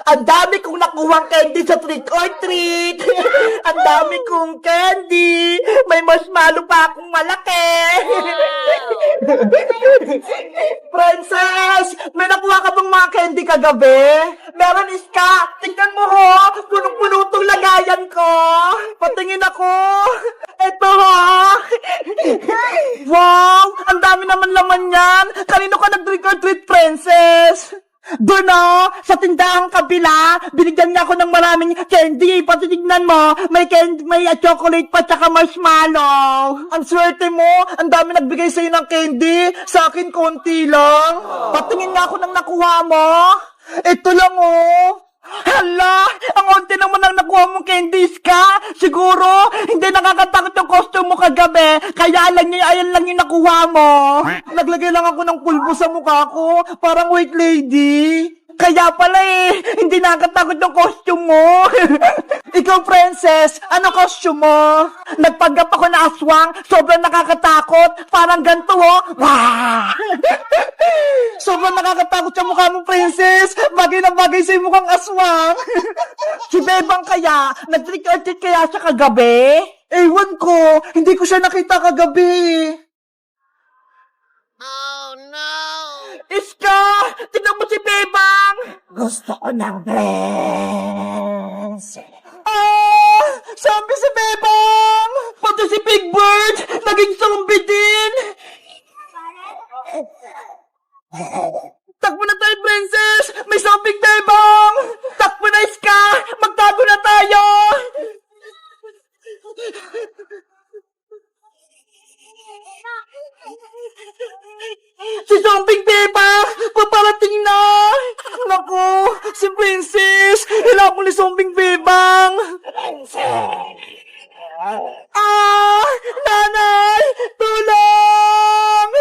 Ang dami kong nakuhang candy sa trick or treat. Ang dami kong candy. May marshmallow pa akong malaki. Princess, may nakuha ka bang mga candy kagabi? Meron, Iska. Tingnan mo ho. Punong-puno tong lagayan ko. Patingin ako. Eto ho. Wow, ang dami naman laman yan. Kanino ka nag-trick or treat, Princess? Doon sa tindahang kabila, binigyan niya ako ng maraming candy. Patitignan mo, may candy, may chocolate pa tsaka marshmallow. Ang swerte mo, ang dami nagbigay sa'yo ng candy. Sa akin, konti lang. Patingin nga ako ng nakuha mo. Ito lang Hala, ang onti naman ang nakuha mong candies ka. Siguro, hindi nakakatakot yung costume mo kagabi. Kaya ayan lang yung nakuha mo. Naglagay lang ako ng pulbo sa mukha ko. Parang white lady. Kaya pala hindi nakakatakot yung costume mo. Ikaw, Princess, ano costume mo? Nagpanggap ako na aswang, sobrang nakakatakot. Parang ganito Wah! Sobrang nakakatakot yung mukha mo, Princess. Bagay na bagay sa'yo mukhang aswang. Si Bebang kaya, nag-trick or treat kaya siya kagabi? Ewan ko, hindi ko siya nakita kagabi. Oh no! Iska! Tignan mo si Bebang! Gusto ko ng dress. Zombie si Bebang! Pati si Big Bird! Naging zombie din! Takbo na tayo, Princess! May zombie Bebang! Takbo na, Iska! Magtago na tayo! Si Zombie Bebang! Paparating na! Naku! Si Princess! Kailangan ko ni Zombie Bebang! Nanay! Tulong!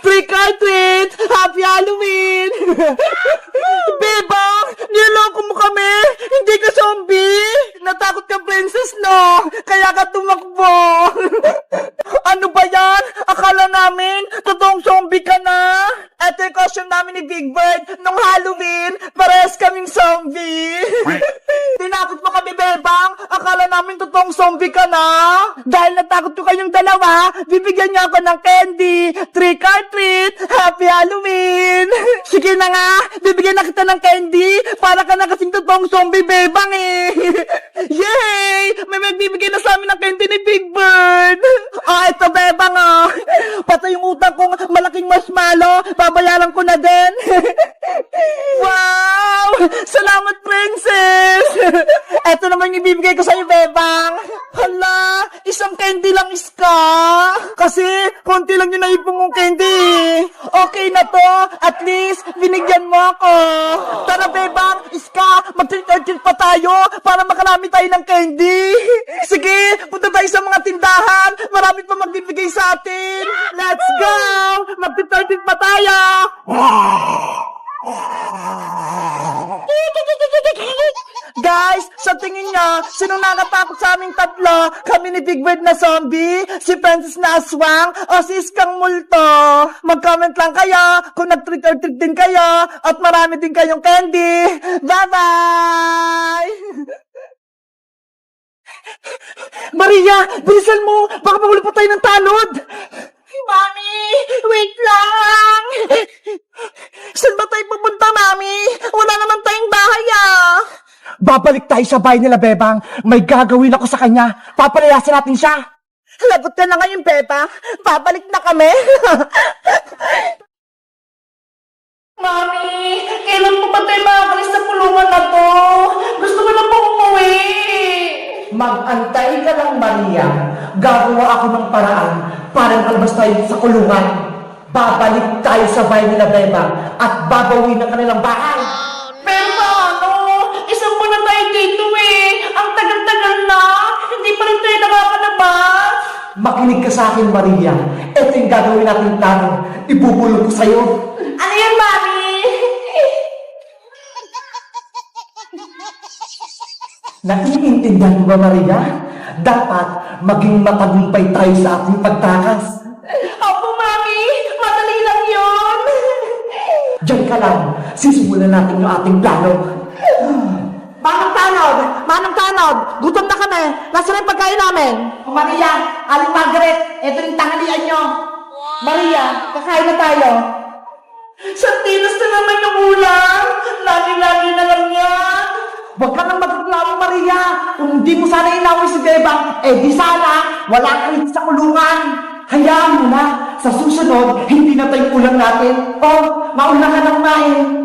Trick or treat! Happy Halloween! Bebang! Niloko mo kami! Hindi ka zombie! Natakot ka, Princess, no? Kaya ka tumakbo! Ano ba yan? Akala namin, totoong zombie ka na. Ito yung costume namin ni Big Bird nung Halloween. Parehas kaming zombie. Tinakot mo kami, Bebang. Akala namin totoong zombie ka na. Dahil natakot ko kayong dalawa, bibigyan niyo ako ng candy. Trick or treat. Happy Halloween. Sige na nga, bibigyan na kita ng candy. Para ka na kasing totoong zombie, Bebang Yay! May magbibigay na sa amin ng candy ni Big Bird. Ito, Bebang Pati yung utang kong malaking marshmallow, babayaran ko na din. Wow! Salamat, Princess! Ito naman yung ibibigay ko sa'yo, Bebang. Hala, isang candy lang, Iska. Kasi, konti lang yung naipong mong candy. Okay na to. At least, binigyan mo ako. Tara, Bebang, Iska, mag-treat or treat pa tayo para makarami tayo ng candy. Sige, punta tayo sa mga tindahan. Marami pa magbibigay sa atin. Let's go! Mag-treat or treat pa tayo. Guys, sa tingin niya, sinong nakatakot sa aming tatlo? Kami ni Big Bird na zombie, si Princess na aswang, o si Iskang multo? Mag-comment lang kayo kung nag-trick or treat din kayo at marami din kayong candy. Bye-bye! Maria, bilisan mo! Baka mahuli pa tayo ng tanod! Mami, wait lang! Saan ba tayo pupunta, Mami? Wala naman tayong bahay, Babalik tayo sa bahay nila, Bebang. May gagawin ako sa kanya. Papalayasin natin siya. Lagot ka na ngayon, Bebang. Babalik na kami. Mami, kailan po ba tayo makakalis sa kulungan na to? Gusto ko na po umuwi. Mag-antay ka lang, Maria. Gagawa ako ng paraan para kalabas tayo sa kulungan. Babalik tayo sa bahay nila, Bebang, at babawin ang kanilang bahay. Pero paano? Isang buwan na tayo dito Ang tagal-tagal na. Hindi pa rin tayo nakakalabas. Makinig ka sa akin, Maria. Ito yung gagawin natin plano. Ibubulong ko sa'yo. Ano yan, Mami? Naiintindihan mo ba, Maria? Dapat maging matagumpay tayo sa ating pagtakas. Opo, Mami! Madali lang yun! Diyan ka lang. Sisimulan natin yung ating plano. Manong Tanod, gutom na kami. Nasaan yung pagkain namin? O Maria, Aling Margaret, eto yung tanghalian nyo. Maria, kakain na tayo. Sardinas na naman yung ulam. Lagi-lagi na lang yan. Huwag ka nang magreklamo, Maria. Kung hindi mo sana inaway si Bebang, di sana wala ka rin sa kulungan. Hayaan mo na. Sa susunod, hindi na tayong ulam natin. Mauna ka nang main.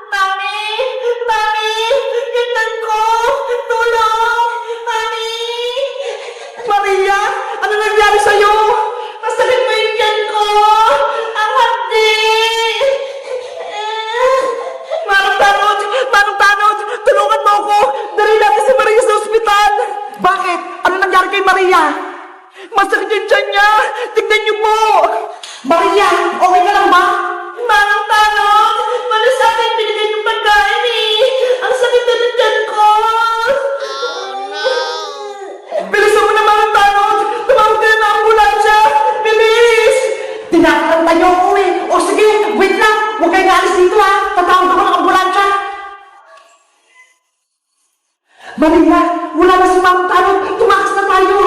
Mami! Mami! Gintan ko! Tulong! Mami! Maria! Ano nangyari sa'yo? Masakit mo yung tiyan ko! Ang hapdi! Manong Tanod! Manong Tanod! Tulungan mo ako! Dali natin si Maria sa ospital! Bakit? Ano nangyari kay Maria? Masakit yung tiyan niya! Tignan niyo po! Maria! Okay ka lang ba? Manong Tanod! Mali sa akin binigay yung pagkain eh! Ang sakit na ng tiyan ko! Bilisan mo na, Manong Tanod! Tumawag ka na ng ambulansya! Bilis! Tinakalanta niyo ako eh! O sige, wait lang! Huwag kayo naalis dito ha! Tatawag ako ng ambulansya! Maria! Wala na si Manong Tanod! Tumakas na tayo!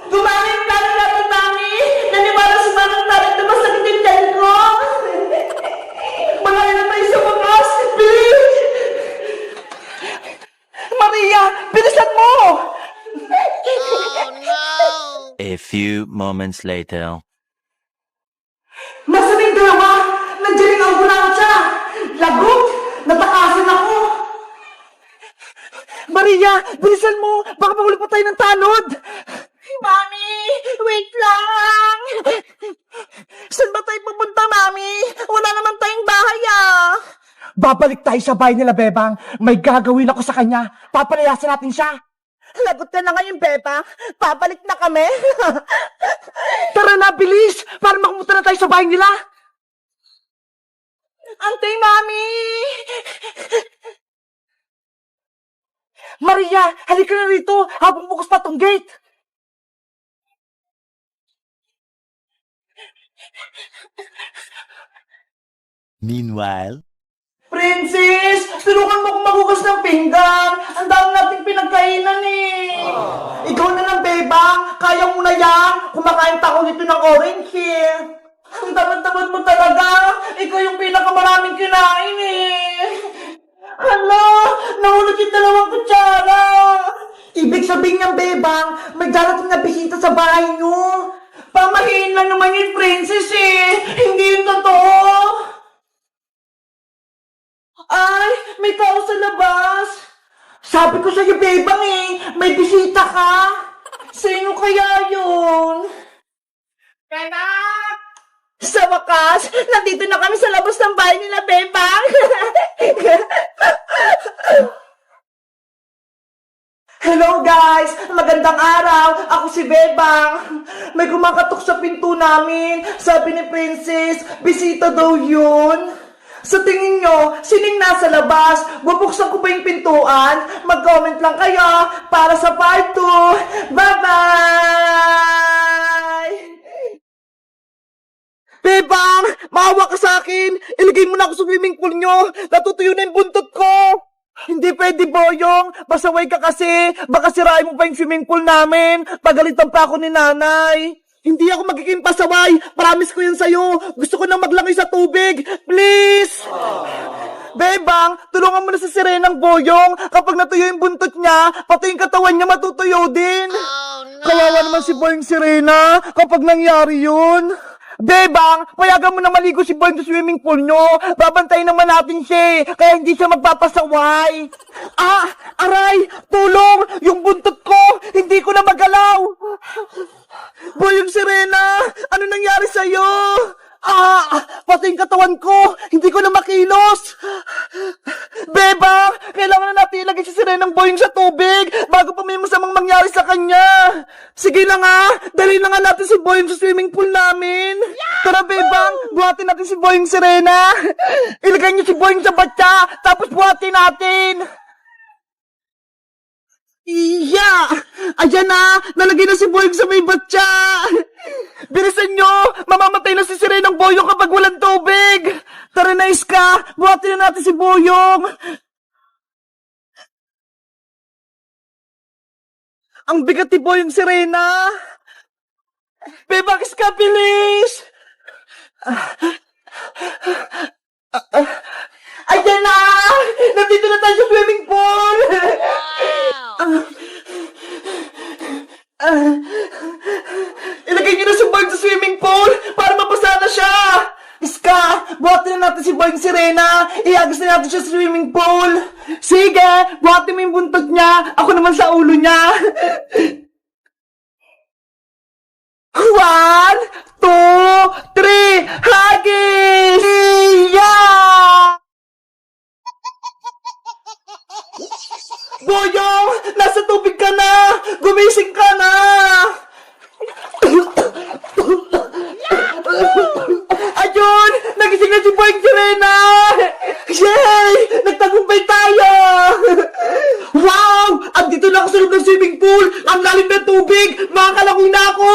Gumamit yung plano natin, Mami! Naniwala si Manong Tanod na masakit yung tiyan ko! Malaya na tayo sa wakas! Bilis! Maria! Bilisan mo! A few moments later. Nasaan yung dalawa? Nandiyan yung ambulansya! Lagot! Natakasan ako! Maria! Bilisan mo! Baka mahuli pa tayo ng tanod! Mami! Wait lang! Saan ba tayo pupunta, Mami? Wala naman tayong bahay, ah! Babalik tayo sa bahay nila, Bebang. May gagawin ako sa kanya. Papalayasin natin siya. Lagot ka na ngayon, Bebang. Babalik na kami. Tara na, bilis! Para makamunta na tayo sa bahay nila. Antay, Mami! Maria, halika na rito habang bukas pa tong gate. Meanwhile, Princess, tulungan mo akong magugas ng pinggan. Ang dami nating pinagkainan eh. Ikaw na lang, Bebang. Kaya mo na yan. Kumakain pa ako nito ng orange eh. Ang tamad-tamad mo talaga. Ikaw yung pinakamaraming kinain eh. Hala, nahulog yung 2 kutsara. Ibig sabihin niyang, Bebang, may darating na bisita sa bahay niyo. Pamahiin lang naman yung princess eh. Hindi yun totoo. Ay, may tao sa labas. Sabi ko sa'yo, Bebang eh, may bisita ka. Sino kaya yun? Bebang! Sa wakas, nandito na kami sa labas ng bahay nila, Bebang. Hello guys! Magandang araw! Ako si Bebang. May kumakatok sa pinto namin. Sabi ni Princess, bisita daw yun. Sa tingin nyo, sining nasa labas? Bubuksan ko ba yung pintuan? Mag-comment lang kayo para sa part 2. Bye-bye! Bebang! Maawa ka sa akin! Ilagay mo na ako sa swimming pool nyo! Natutuyo na yung buntot ko! Hindi pwede, Boyong! Pasaway ka kasi! Baka sirain mo pa yung swimming pool namin! Pagalitan pa ako ni nanay! Hindi ako magiging pasaway! Promise ko yan sa'yo! Gusto ko nang maglangoy sa tubig! Please! Bebang, tulungan mo na sa Sirenang Boyong! Kapag natuyo yung buntot niya, pati yung katawan niya matutuyo din! Kawawa naman si Boyong Sirena kapag nangyari yun! Bebang, payagan mo na maligo si Boyong sa swimming pool nyo. Babantayin naman natin siya, kaya hindi siya magpapasaway. Aray, tulong! Yung buntot ko, hindi ko na magalaw. Boyong Sirena, ano nangyari sa'yo? Pati yung katawan ko, hindi ko na makilos. Bebang, kailangan na natin ilagay si Sirenang Boyong sa tubig bago pa may masamang mangyari sa kanya. Sige na nga, dali na nga natin si Boyong sa swimming pool namin. Tara, Bebang, buhatin natin si Boyong Sirena. Ilagay niyo si Boyong sa batya, tapos buhatin natin. Iya! Ayan na! Nalagay na si Boyong sa may batya! Bilisan nyo! Mamamatay na si Sirenang Boyong kapag walang tubig! Tara na, Iska! Buhatin na natin si Boyong! Ang bigat ni Boyong Sirena! Bebang Iska, bilis! Ayan na! Nandito na tayo sa swimming pool! Ilagay niyo na si Boyong sa swimming pool para mabasa na siya! Iska, buhatin na natin si Boyong Sirena. Iagos na natin siya sa swimming pool. Sige, buhatin mo yung buntot niya. Ako naman sa ulo niya. 1, 2, 3, hagis! Yeah! Boyong, nasa tubig ka na! Gumising ka na! Ayun! Nagising na si Boyong Sirena! Yay! Nagtagumpay tayo! Wow! Andito na ako sa loob ng swimming pool! Ang lalim ng tubig! Makakalangoy na ako!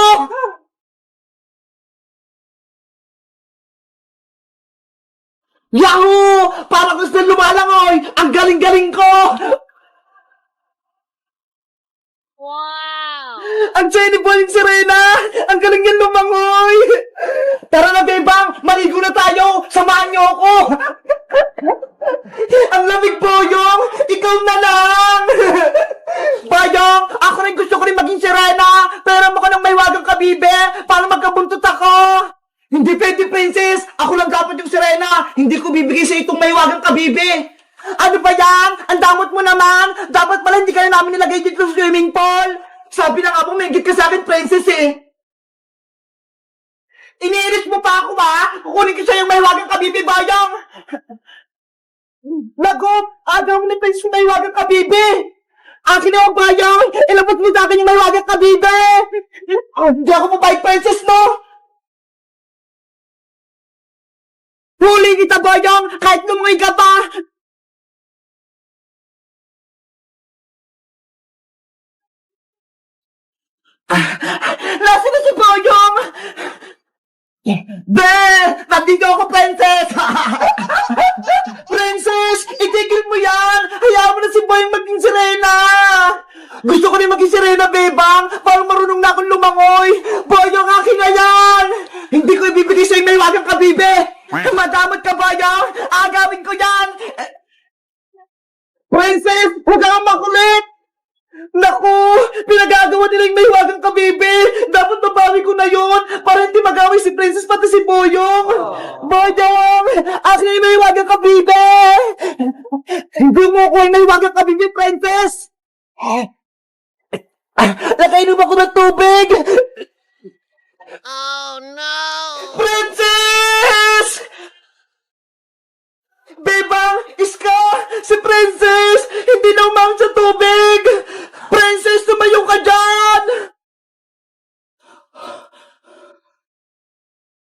Yahoo! Parang gusto na lumalangoy! Ang galing-galing ko! Wow! Ang Jenny Boyong Sirena! Ang galing yan lumangoy! Tara na, Bebang! Maligo na tayo! Samahan niyo ako! Ang lamig, Boyong! Ikaw na lang! Boyong! Ako rin gusto ko rin maging Sirena! Pero mo ko ng may wagang kabibe para magkabuntot ako! Hindi pwede, Princess! Ako lang dapat yung Sirena! Hindi ko bibigay sa itong may wagang kabibe! Ano ba yan? Ang damot mo naman! Dapat pala hindi ka na namin nilagay dito sa swimming pool! Sabi na nga po, may git ka sa akin, Princess eh! Iniinis mo pa ako ba? Kukunin ko siya yung may wagang kabibe, Boyong! Lagop! Agaw mo na Princess yung may wagang kabibe! Akin na yung Boyong! Ilabot mo sa akin yung may wagang kabibe! Hindi ako mabait, Princess, no? Huli kita, Boyong! Kahit lumungoy ka pa! Nasaan na si Boyong? Be! Nandito ako, Princess! Princess! Itigil mo yan! Hayaan mo na si Boyong maging Sirena! Gusto ko rin maging Sirena, Bebang! Parang marunong na akong lumangoy! Boyong, akin na yan! Hindi ko ibibigay sa'yo may wagang kabibe! Madamot ka, Boyong! Agawin ko yan! Princess! Huwag kang makulit! Naku! Pinagagawa nila yung may wagang kabibe! Dapat mabawi ko na yon para hindi magaway si Princess pati si Boyong! Boyong! Akin na yung may wagang kabibe! Hindi mo ko yung may wagang kabibe, Princess! Nakainom ako ng tubig! Oh no! Princess! Bebang! Iska! Si Princess! Hindi na umang sa tubig!